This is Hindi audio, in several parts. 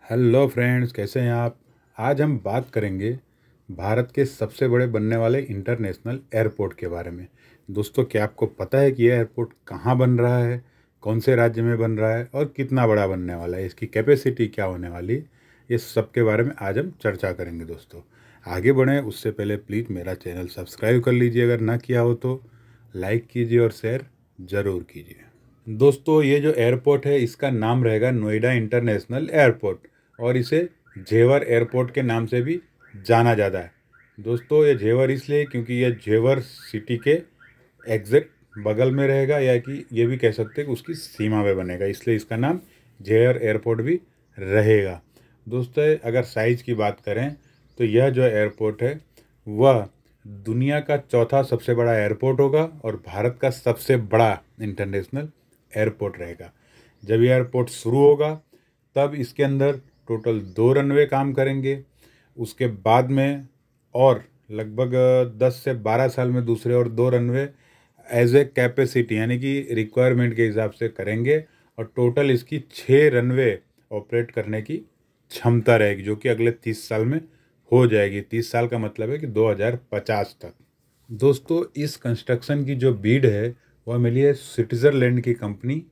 हेलो फ्रेंड्स, कैसे हैं आप। आज हम बात करेंगे भारत के सबसे बड़े बनने वाले इंटरनेशनल एयरपोर्ट के बारे में। दोस्तों, क्या आपको पता है कि यह एयरपोर्ट कहाँ बन रहा है, कौन से राज्य में बन रहा है और कितना बड़ा बनने वाला है, इसकी कैपेसिटी क्या होने वाली है, ये सब के बारे में आज हम चर्चा करेंगे। दोस्तों, आगे बढ़ें उससे पहले प्लीज़ मेरा चैनल सब्सक्राइब कर लीजिए, अगर ना किया हो तो लाइक कीजिए और शेयर ज़रूर कीजिए। दोस्तों, ये जो एयरपोर्ट है इसका नाम रहेगा नोएडा इंटरनेशनल एयरपोर्ट और इसे जेवर एयरपोर्ट के नाम से भी जाना जाता है। दोस्तों, ये जेवर इसलिए क्योंकि ये जेवर सिटी के एग्जैक्ट बगल में रहेगा, या कि ये भी कह सकते हैं कि उसकी सीमा में बनेगा, इसलिए इसका नाम जेवर एयरपोर्ट भी रहेगा। दोस्तों, अगर साइज़ की बात करें तो यह जो एयरपोर्ट है वह दुनिया का चौथा सबसे बड़ा एयरपोर्ट होगा और भारत का सबसे बड़ा इंटरनेशनल एयरपोर्ट रहेगा। जब ये एयरपोर्ट शुरू होगा तब इसके अंदर टोटल 2 रनवे काम करेंगे। उसके बाद में और लगभग 10 से 12 साल में दूसरे और 2 रनवे एज ए कैपेसिटी यानी कि रिक्वायरमेंट के हिसाब से करेंगे और टोटल इसकी 6 रनवे ऑपरेट करने की क्षमता रहेगी, जो कि अगले 30 साल में हो जाएगी। 30 साल का मतलब है कि 2050 तक। दोस्तों, इस कंस्ट्रक्शन की जो बीड है वह मिली है स्विट्ज़रलैंड की कंपनी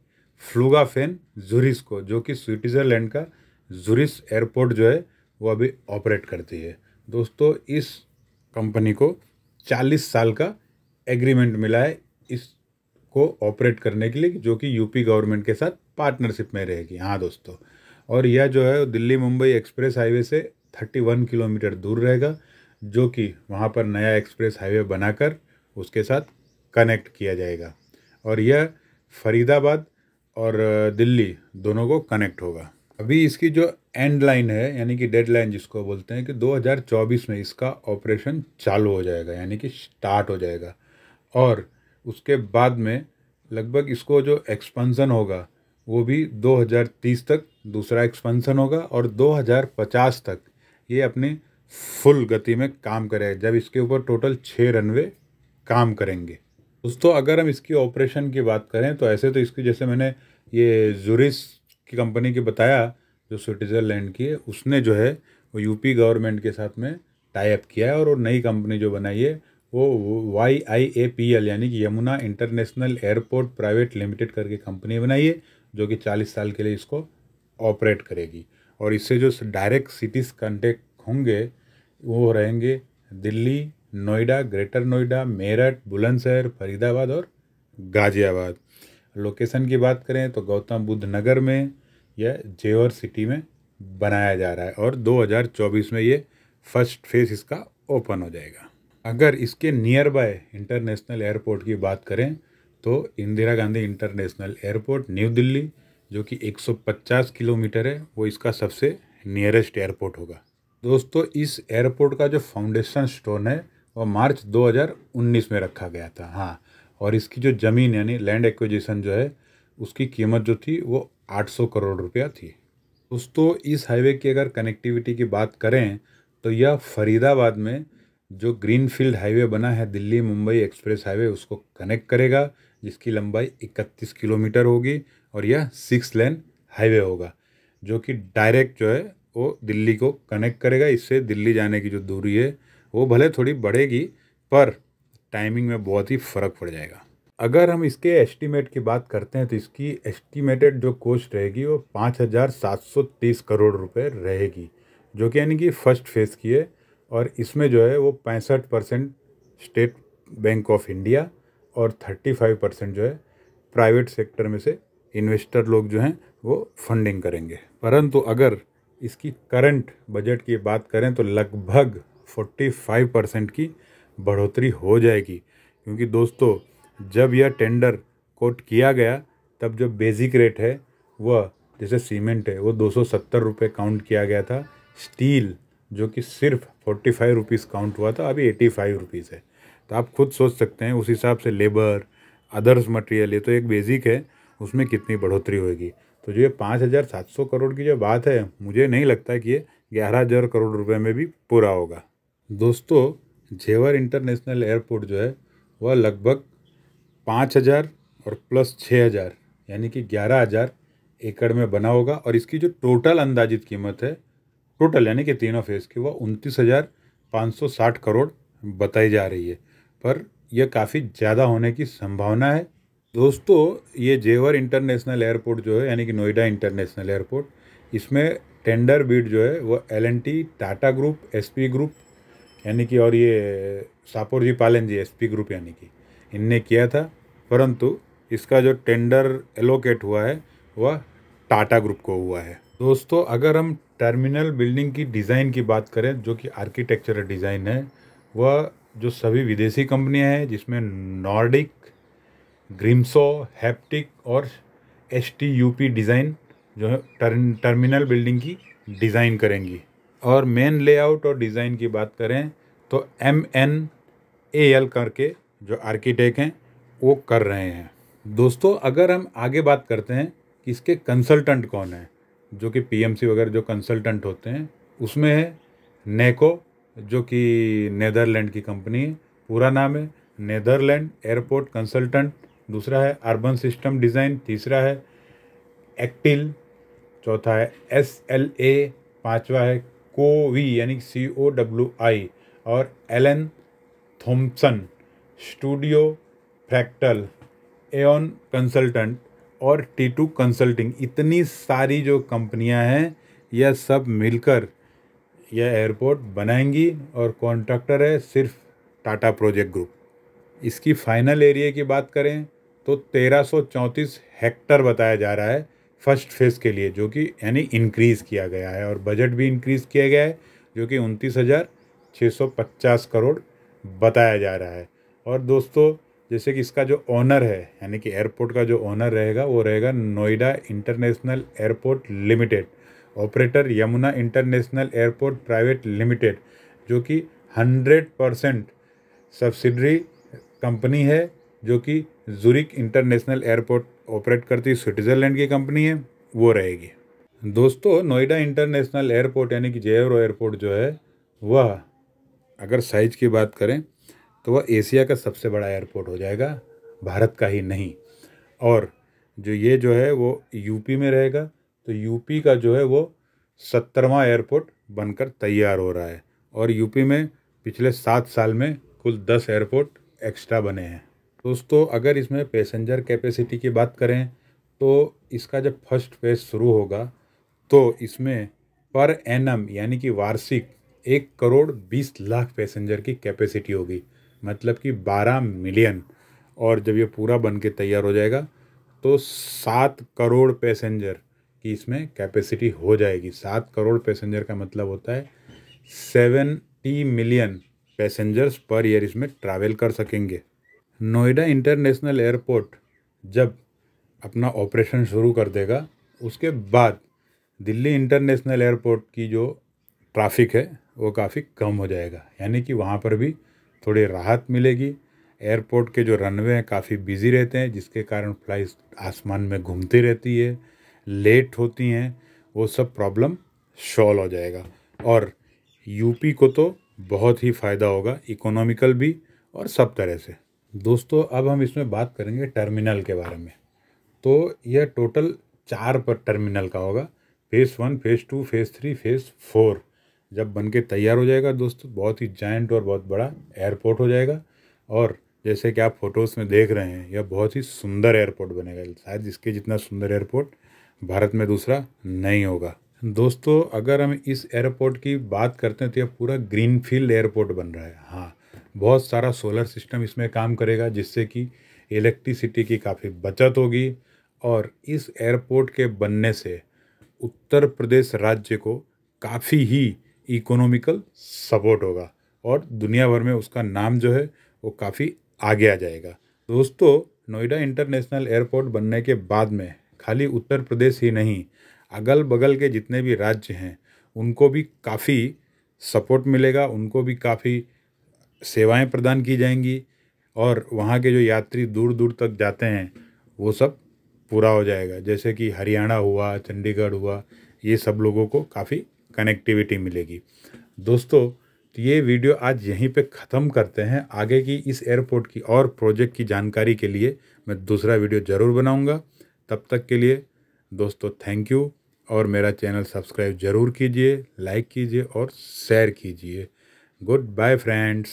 फ्लुगाफेन जुरिस को, जो कि स्विट्ज़रलैंड का जुरिस एयरपोर्ट जो है वो अभी ऑपरेट करती है। दोस्तों, इस कंपनी को 40 साल का एग्रीमेंट मिला है इसको ऑपरेट करने के लिए, जो कि यूपी गवर्नमेंट के साथ पार्टनरशिप में रहेगी। हाँ दोस्तों, और यह जो है दिल्ली मुंबई एक्सप्रेस हाईवे से 31 किलोमीटर दूर रहेगा, जो कि वहाँ पर नया एक्सप्रेस हाईवे बनाकर उसके साथ कनेक्ट किया जाएगा और यह फरीदाबाद और दिल्ली दोनों को कनेक्ट होगा। अभी इसकी जो एंड लाइन है यानी कि डेड लाइन जिसको बोलते हैं कि 2024 में इसका ऑपरेशन चालू हो जाएगा, यानी कि स्टार्ट हो जाएगा। और उसके बाद में लगभग इसको जो एक्सपेंशन होगा वो भी 2030 तक दूसरा एक्सपेंशन होगा और 2050 तक ये अपनी फुल गति में काम करेगा, जब इसके ऊपर टोटल 6 रनवे काम करेंगे। दोस्तों, अगर हम इसकी ऑपरेशन की बात करें तो ऐसे तो इसकी, जैसे मैंने ये जुरिस की कंपनी की बताया जो स्विट्ज़रलैंड की है, उसने जो है वो यूपी गवर्नमेंट के साथ में टाई अप किया है और वो नई कंपनी जो बनाई है वो YIAPL यानी कि Yamuna international airport private limited करके कंपनी बनाई है, जो कि 40 साल के लिए इसको ऑपरेट करेगी। और इससे जो डायरेक्ट सिटीज़ कनेक्ट होंगे वो रहेंगे दिल्ली, नोएडा, ग्रेटर नोएडा, मेरठ, बुलंदशहर, फरीदाबाद और गाजियाबाद। लोकेशन की बात करें तो गौतम बुद्ध नगर में यह जेवर सिटी में बनाया जा रहा है और 2024 में ये फर्स्ट फेज इसका ओपन हो जाएगा। अगर इसके नियर बाय इंटरनेशनल एयरपोर्ट की बात करें तो Indira Gandhi international airport new Delhi, जो कि 150 किलोमीटर है, वो इसका सबसे नियरेस्ट एयरपोर्ट होगा। दोस्तों, इस एयरपोर्ट का जो फाउंडेशन स्टोन है वो मार्च 2019 में रखा गया था। हाँ, और इसकी जो ज़मीन यानी लैंड एक्विजिशन जो है उसकी कीमत जो थी वो 800 करोड़ रुपया थी। दोस्तों, इस हाईवे की अगर कनेक्टिविटी की बात करें तो यह फरीदाबाद में जो ग्रीनफील्ड हाईवे बना है दिल्ली मुंबई एक्सप्रेस हाईवे उसको कनेक्ट करेगा, जिसकी लंबाई 31 किलोमीटर होगी और यह 6 लेन हाईवे होगा, जो कि डायरेक्ट जो है वो दिल्ली को कनेक्ट करेगा। इससे दिल्ली जाने की जो दूरी है वो भले थोड़ी बढ़ेगी पर टाइमिंग में बहुत ही फ़र्क पड़ जाएगा। अगर हम इसके एस्टीमेट की बात करते हैं तो इसकी एस्टीमेटेड जो कॉस्ट रहेगी वो 5,730 करोड़ रुपए रहेगी, जो कि यानी कि फर्स्ट फेज़ की है। और इसमें जो है वो 65% स्टेट बैंक ऑफ इंडिया और 35% जो है प्राइवेट सेक्टर में से इन्वेस्टर लोग जो हैं वो फंडिंग करेंगे। परंतु अगर इसकी करंट बजट की बात करें तो लगभग 45% की बढ़ोतरी हो जाएगी, क्योंकि दोस्तों जब यह टेंडर कोट किया गया तब जो बेसिक रेट है वह, जैसे सीमेंट है वो 270 रुपये काउंट किया गया था, स्टील जो कि सिर्फ 45 रुपीज़ काउंट हुआ था, अभी 85 रुपीज़ है। तो आप खुद सोच सकते हैं उस हिसाब से लेबर अदर्स मटेरियल, ये तो एक बेसिक है, उसमें कितनी बढ़ोतरी होगी। तो जो ये 5,700 करोड़ की जो बात है, मुझे नहीं लगता कि ये 11,000 करोड़ रुपए में भी पूरा होगा। दोस्तों, जेवर इंटरनेशनल एयरपोर्ट जो है वह लगभग 5,000 और प्लस 6,000 यानी कि 11,000 एकड़ में बना होगा और इसकी जो टोटल अंदाजित कीमत है, टोटल यानी कि तीनों फेज़ की, वो 29,560 करोड़ बताई जा रही है। पर यह काफ़ी ज़्यादा होने की संभावना है। दोस्तों, ये जेवर इंटरनेशनल एयरपोर्ट जो है यानी कि नोएडा इंटरनेशनल एयरपोर्ट, इसमें टेंडर बिड जो है वो L&T, Tata group, SP group यानी कि, और ये सापोरजी पालन जी SP ग्रुप यानी कि, इनने किया था। परंतु इसका जो टेंडर एलोकेट हुआ है वह टाटा ग्रुप को हुआ है। दोस्तों, अगर हम टर्मिनल बिल्डिंग की डिज़ाइन की बात करें, जो कि आर्किटेक्चरल डिज़ाइन है, वह जो सभी विदेशी कंपनियां हैं जिसमें नॉर्डिक, ग्रिम्सो, हैप्टिक और STUP डिज़ाइन जो है टर्मिनल बिल्डिंग की डिज़ाइन करेंगी। और मेन लेआउट और डिज़ाइन की बात करें तो MNAL करके जो आर्किटेक्ट हैं वो कर रहे हैं। दोस्तों, अगर हम आगे बात करते हैं कि इसके कंसल्टेंट कौन है, जो कि PMC वगैरह जो कंसल्टेंट होते हैं, उसमें है नेको, जो कि नेदरलैंड की कंपनी है। पूरा नाम है नेदरलैंड एयरपोर्ट कंसल्टेंट। दूसरा है अर्बन सिस्टम डिज़ाइन। तीसरा है एक्टिल। चौथा है SLA। पांचवा है कोवी यानी COWI और Allen Thompson studio Fractal, Aeon consultant और T2 कंसल्टिंग। इतनी सारी जो कंपनियां हैं, यह सब मिलकर यह एयरपोर्ट बनाएंगी और कॉन्ट्रैक्टर है सिर्फ टाटा प्रोजेक्ट ग्रुप। इसकी फाइनल एरिया की बात करें तो 1334 हेक्टर बताया जा रहा है फर्स्ट फेज़ के लिए, जो कि यानी इंक्रीज़ किया गया है। और बजट भी इंक्रीज़ किया गया है, जो कि 29,650 करोड़ बताया जा रहा है। और दोस्तों, जैसे कि इसका जो ओनर है यानी कि एयरपोर्ट का जो ओनर रहेगा वो रहेगा Noida international airport limited, operator Yamuna international airport private limited, जो कि 100% सब्सिडरी कंपनी है, जो कि ज़ुरिक इंटरनेशनल एयरपोर्ट ऑपरेट करती स्विट्ज़रलैंड की कंपनी है, वो रहेगी। दोस्तों, नोएडा इंटरनेशनल एयरपोर्ट यानी कि JFR एयरपोर्ट जो है, वह अगर साइज़ की बात करें तो वह एशिया का सबसे बड़ा एयरपोर्ट हो जाएगा, भारत का ही नहीं। और जो है वो यूपी में रहेगा, तो यूपी का जो है वो 70वां एयरपोर्ट बनकर तैयार हो रहा है। और यूपी में पिछले 7 साल में कुल 10 एयरपोर्ट एक्स्ट्रा बने हैं। दोस्तों, अगर इसमें पैसेंजर कैपेसिटी की बात करें तो इसका जब फर्स्ट फेज शुरू होगा तो इसमें पर एनम यानी कि वार्षिक 1,20,00,000 पैसेंजर की कैपेसिटी होगी, मतलब कि 12 मिलियन। और जब ये पूरा बन के तैयार हो जाएगा तो 7 करोड़ पैसेंजर की इसमें कैपेसिटी हो जाएगी। 7 करोड़ पैसेंजर का मतलब होता है 70 मिलियन पैसेंजर्स पर ईयर इसमें ट्रैवल कर सकेंगे। नोएडा इंटरनेशनल एयरपोर्ट जब अपना ऑपरेशन शुरू कर देगा, उसके बाद दिल्ली इंटरनेशनल एयरपोर्ट की जो ट्रैफिक है वो काफ़ी कम हो जाएगा, यानी कि वहाँ पर भी थोड़ी राहत मिलेगी। एयरपोर्ट के जो रनवे हैं काफ़ी बिजी रहते हैं, जिसके कारण फ्लाइट आसमान में घूमती रहती है, लेट होती हैं, वो सब प्रॉब्लम सॉल्व हो जाएगा। और यूपी को तो बहुत ही फ़ायदा होगा, इकोनॉमिकल भी और सब तरह से। दोस्तों, अब हम इसमें बात करेंगे टर्मिनल के बारे में। तो यह टोटल 4 पर टर्मिनल का होगा। फेज़ 1, फेज़ 2, फेज़ 3, फेज़ 4 जब बन के तैयार हो जाएगा दोस्तों, बहुत ही जायंट और बहुत बड़ा एयरपोर्ट हो जाएगा। और जैसे कि आप फोटोज़ में देख रहे हैं, यह बहुत ही सुंदर एयरपोर्ट बनेगा। शायद इसके जितना सुंदर एयरपोर्ट भारत में दूसरा नहीं होगा। दोस्तों, अगर हम इस एयरपोर्ट की बात करते हैं तो यह पूरा ग्रीनफील्ड एयरपोर्ट बन रहा है। हाँ, बहुत सारा सोलर सिस्टम इसमें काम करेगा, जिससे कि इलेक्ट्रिसिटी की काफ़ी बचत होगी। और इस एयरपोर्ट के बनने से उत्तर प्रदेश राज्य को काफ़ी ही इकोनॉमिकल सपोर्ट होगा और दुनिया भर में उसका नाम जो है वो काफ़ी आगे आ जाएगा। दोस्तों, नोएडा इंटरनेशनल एयरपोर्ट बनने के बाद में खाली उत्तर प्रदेश ही नहीं, अगल बगल के जितने भी राज्य हैं उनको भी काफ़ी सपोर्ट मिलेगा, उनको भी काफ़ी सेवाएं प्रदान की जाएंगी। और वहाँ के जो यात्री दूर दूर तक जाते हैं वो सब पूरा हो जाएगा। जैसे कि हरियाणा हुआ, चंडीगढ़ हुआ, ये सब लोगों को काफ़ी कनेक्टिविटी मिलेगी। दोस्तों, तो ये वीडियो आज यहीं पे ख़त्म करते हैं। आगे की इस एयरपोर्ट की और प्रोजेक्ट की जानकारी के लिए मैं दूसरा वीडियो ज़रूर बनाऊंगा। तब तक के लिए दोस्तों थैंक यू, और मेरा चैनल सब्सक्राइब ज़रूर कीजिए, लाइक कीजिए और शेयर कीजिए। Goodbye friends.